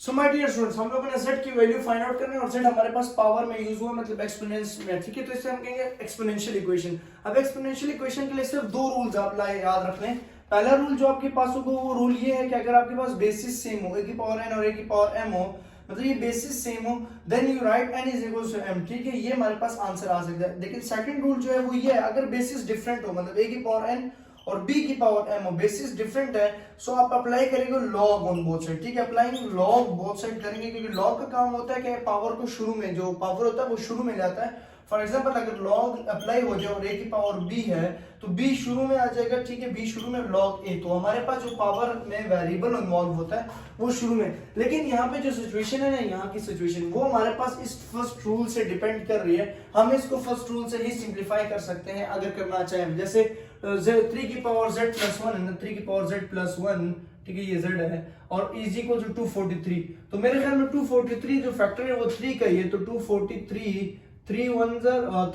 So my dear students, हम लोगों ने z की वैल्यू फाइंड आउट करनी है और z हमारे पास पावर में यूज हुआ, मतलब एक्सपोनेंस में, ठीक है। तो इससे हम कहेंगे एक्सपोनेंशियल इक्वेशन। अब एक्सपोनेंशियल इक्वेशन के लिए सिर्फ दो रूल्स आप याद रख लें। पहला रूल जो आपके पास होगा वो रूल ये है कि अगर आपके पास बेसिस सेम हो, a की पावर n और a की पावर m हो, मतलब ये बेसिस सेम हो, then you write n is equal to m, ठीक है। ये हमारे पास आंसर आ सकता है। लेकिन सेकंड रूल जो है वो ये है, अगर बेसिस डिफरेंट हो, मतलब a की पावर n और b की पावर m हो, बेसिस डिफरेंट है, सो आप अप्लाई करेंगे लॉग ऑन बोथ साइड, ठीक है। अप्लाइंग लॉग बोथ साइड करेंगे, क्योंकि लॉग का काम होता है कि पावर को शुरू में, जो पावर होता है वो शुरू में जाता है। फॉर एग्जांपल अगर लॉग अप्लाई हो जाए और a की पावर b है तो b शुरू में आ जाएगा, ठीक है। b शुरू में लॉग a, तो हमारे पास जो पावर में वेरिएबल इन्वॉल्व होता है वो शुरू में। लेकिन यहाँ पे जो सिचुएशन है ना, यहाँ की सिचुएशन वो हमारे पास इस फर्स्ट रूल से डिपेंड कर रही है। हम इसको फर्स्ट रूल से ही सिंप्लीफाई कर सकते हैं अगर करना चाहें। जैसे 3 की पावर z प्लस 1 है ना, 3 की पावर z प्लस 1, ठीक है, ये z है, और इज इक्वल टू 243। तो मेरे ख्याल में 243 जो फैक्टर है वो 3 का ही है, तो 243 3 1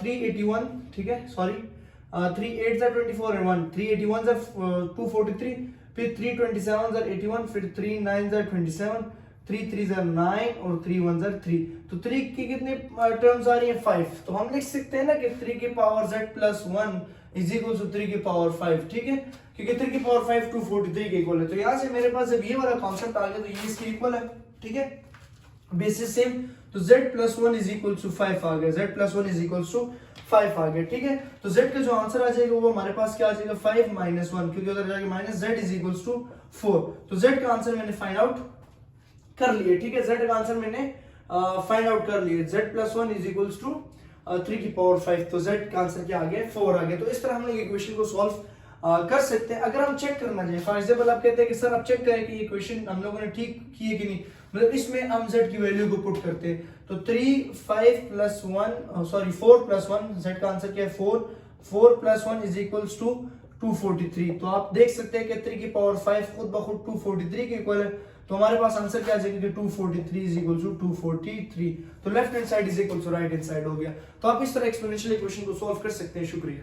381, ठीक है, सॉरी 3 8 24 and 1 381 243, फिर 327 81, फिर 3 9 27, 3 3 9 और 3 1 3। तो 3 की कितने टर्म्स आ रही है? 5। तो हम लिख सकते हैं ना कि 3 की power z plus 1 is equal to 3 की पावर 5, ठीक है, क्योंकि 3 की पावर 5 243 के इक्वल है। तो यहाँ से मेरे पास जब ये वाला कॉन्सेप्ट आ गया तो ये इसके इक्वल है, ठीक है, बेसिस सेम। तो z plus 1 is equal to 5 आ गया, z plus 1 is equal to 5 आ गया, ठीक है। तो z का जो आंसर आ जाएगा वो हमारे पास क्या आ जाएगा? 5 माइनस 1, क्योंकि उधर जाएगा minus, z is equal to 4। तो z का आंसर मैंने फाइंड आउट कर लिए, ठीक है, z का आंसर मैंने फाइंड आउट कर लिए। z plus 1 is equal to 3 की पावर 5, तो z का आंसर क्या आ गया? 4 आ गया। तो इस तरह हम लोग इक्वेशन को सॉल्व कर सकते हैं। अगर हम चेक करना चाहें, फॉर एग्जांपल आप कहते हैं कि सर आप चेक करें कि ये क्वेश्चन हम लोगों ने ठीक की है कि नहीं, मतलब इसमें हम z की वैल्यू को पुट करते हैं। तो 3 5 प्लस 1 सॉरी 4 प्लस 1, z का आंसर क्या है? 4। 4 प्लस 1 इज इक्वल्स टू 243। तो आप देख सकते हैं कि 3 की पावर 5 खुद ब खुद 243 के इक्वल है। तो हमारे पास आंसर क्या आ जाएगा कि 243 इज इक्वल टू 243। तो left hand side is equal to right hand side हो गया। तो आप इस तरह एक्सपोनेंशियल इक्वेशन को सॉल्व कर सकते हैं। शुक्रिया।